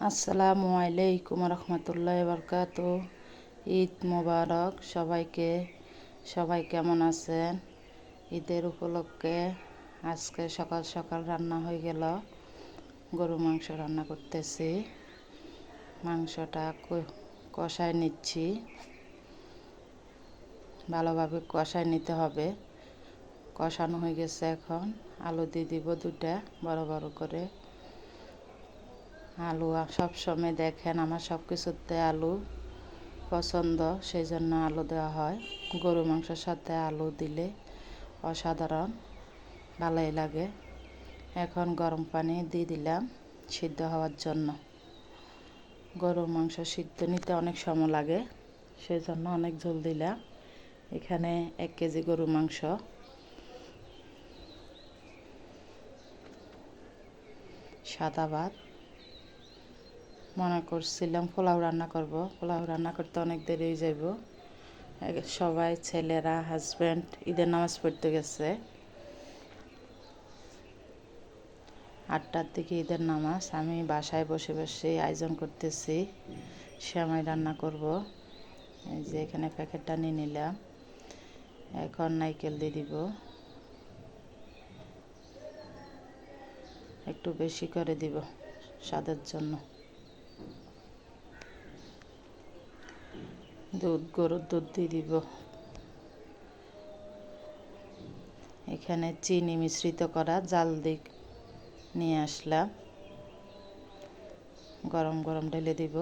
আসসালামু আলাইকুম রহমতুল্লাহ বরকাত। ঈদ মোবারক সবাইকে। সবাই কেমন আছেন? ঈদের উপলক্ষে আজকে সকাল সকাল রান্না হয়ে গেল। গরু মাংস রান্না করতেছি। মাংসটা কষায় নিচ্ছি, ভালোভাবে কষায় নিতে হবে। কষানো হয়ে গেছে, এখন আলু দিয়ে দিব দুটা বড় বড় করে। আলু সবসময় দেখেন আমার সব কিছুতে আলু পছন্দ, সেই জন্য আলু দেওয়া হয়। গরু মাংসের সাথে আলু দিলে অসাধারণ ভালোই লাগে। এখন গরম পানি দিয়ে দিলাম সিদ্ধ হওয়ার জন্য। গরুর মাংস সিদ্ধ নিতে অনেক সময় লাগে, সেই জন্য অনেক ঝোল দিলাম। এখানে 1 কেজি গরুর মাংস। সাদা ভাত। মনে করছিলাম পোলাও রান্না করব, পোলাও রান্না করতে অনেক দেরি হয়ে যাব। সবাই ছেলেরা হাজব্যান্ড ঈদের নামাজ পড়তে গেছে। 8টার দিকে ঈদের নামাজ। আমি বাসায় বসে বসে আয়োজন করতেছি, সেমাই রান্না করব। এই যে এখানে প্যাকেটটা নিয়ে নিলাম। এখন নারকেল দিয়ে দিব, একটু বেশি করে দিব স্বাদের জন্য। গরুর দুধ দিয়ে দিব। এখানে চিনি মিশ্রিত করা জাল দিয়ে নিয়ে আসলাম, গরম গরম ঢেলে দিব।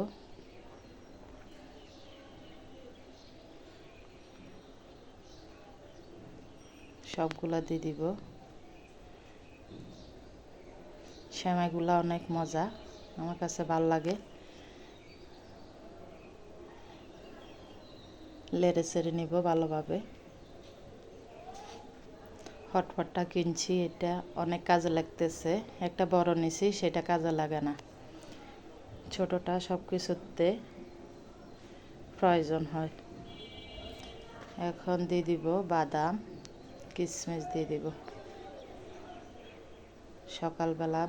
সবগুলা দিয়ে দিব। সেমাইগুলা অনেক মজা, আমার কাছে ভালো লাগে। লেড়ে চেড়ে নিব ভালোভাবে। হটপটটা কিনছি, এটা অনেক কাজে লাগতেছে। একটা বড় নিছি, সেটা কাজে লাগে না। ছোটটা সব কিছুতে প্রয়োজন হয়। এখন দিয়ে দিব বাদাম, কিশমিশ দিয়ে দিব। সকালবেলা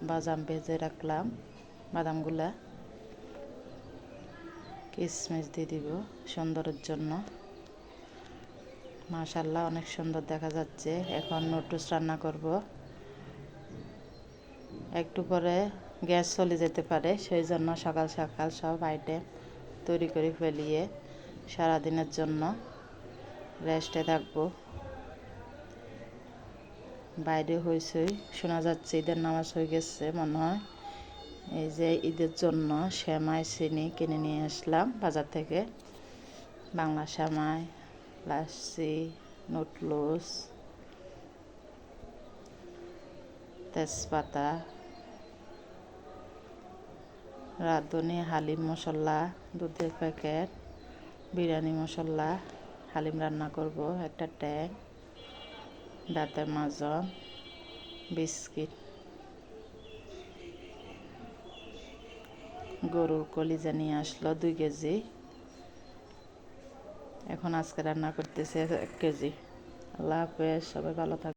বাদাম ভেজে রাখলাম, বাদামগুলা কিশমিশ দিয়ে দিব সুন্দরের জন্য। মাশাআল্লাহ অনেক সুন্দর দেখা যাচ্ছে। এখন নুডলস রান্না করব। একটু পরে গ্যাস চলে যেতে পারে, সেই জন্য সকাল সকাল সব আইটেম তৈরি করে ফেলিয়ে সারাদিনের জন্য রেস্টে থাকবো। বাইরে হইচই শোনা যাচ্ছে, ঈদের নামাজ হয়ে গেছে মনে হয়। এই যে ঈদের জন্য সেমাই চিনি কিনে নিয়ে আসলাম বাজার থেকে। বাংলা সেমাই, লাচ্ছি, নুডলস, তেজপাতা, রাঁধুনি, হালিম মশলা, দুধের প্যাকেট, বিরিয়ানি মশলা, হালিম রান্না করব, একটা ট্যাং, দাঁতের মাজন, বিস্কিট, গরুর কলিজা নিয়ে আসলো 2 কেজি। এখন আজকে রান্না করতেছে 1 কেজি। আল্লাহ হাফেজ, সবাই ভালো থাকবে।